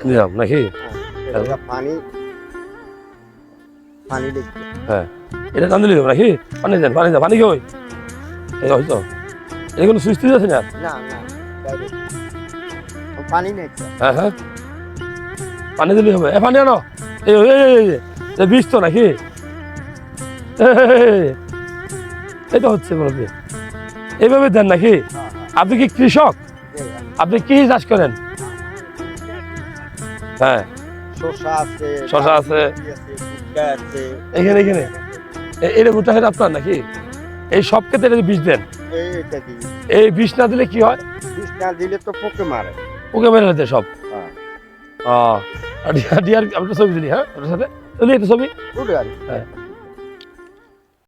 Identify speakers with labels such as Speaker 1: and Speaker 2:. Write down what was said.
Speaker 1: দিলাম নাকি?
Speaker 2: এটা পানি পানি দেখতে
Speaker 1: হ্যাঁ, এটা টান দিলে নাকি? পানি দেন, পানি দেন, পানি কি ওই? এই হয়তো এটা কোনো সুইচ টুইচ আছে না?
Speaker 2: না না ডাইরেক্ট পানি নেই তো।
Speaker 1: হ্যাঁ হ্যাঁ, পানি দিলে হবে। পানি আনো। এই এই এই, এই, এই বিষ তো নাকি? এই তো হচ্ছে বলবে, এইভাবে দেন নাকি? আপনি কি কৃষক? আপনি কি চাষ করেন? হ্যাঁ,
Speaker 2: শসা আছে,
Speaker 1: শসা আছে।
Speaker 2: ভুট্টা আছে,
Speaker 1: এখানে এখানে এটা ভুট্টা খেতে আপনার নাকি? এই সব ক্ষেত্রে এটা বিষ দেন।
Speaker 2: এইটা দিই।
Speaker 1: এই বিষ না দিলে কি হয়?
Speaker 2: বিষ না দিলে তো পোকে মারে।
Speaker 1: ওকে মেরে হতে সব।
Speaker 2: হ্যাঁ
Speaker 1: ডিয়ার আপনি ছবি দিলি, হ্যাঁ ওটার সাথে তুলি একটা ছবি।
Speaker 2: বুঝলি আর
Speaker 1: হ্যাঁ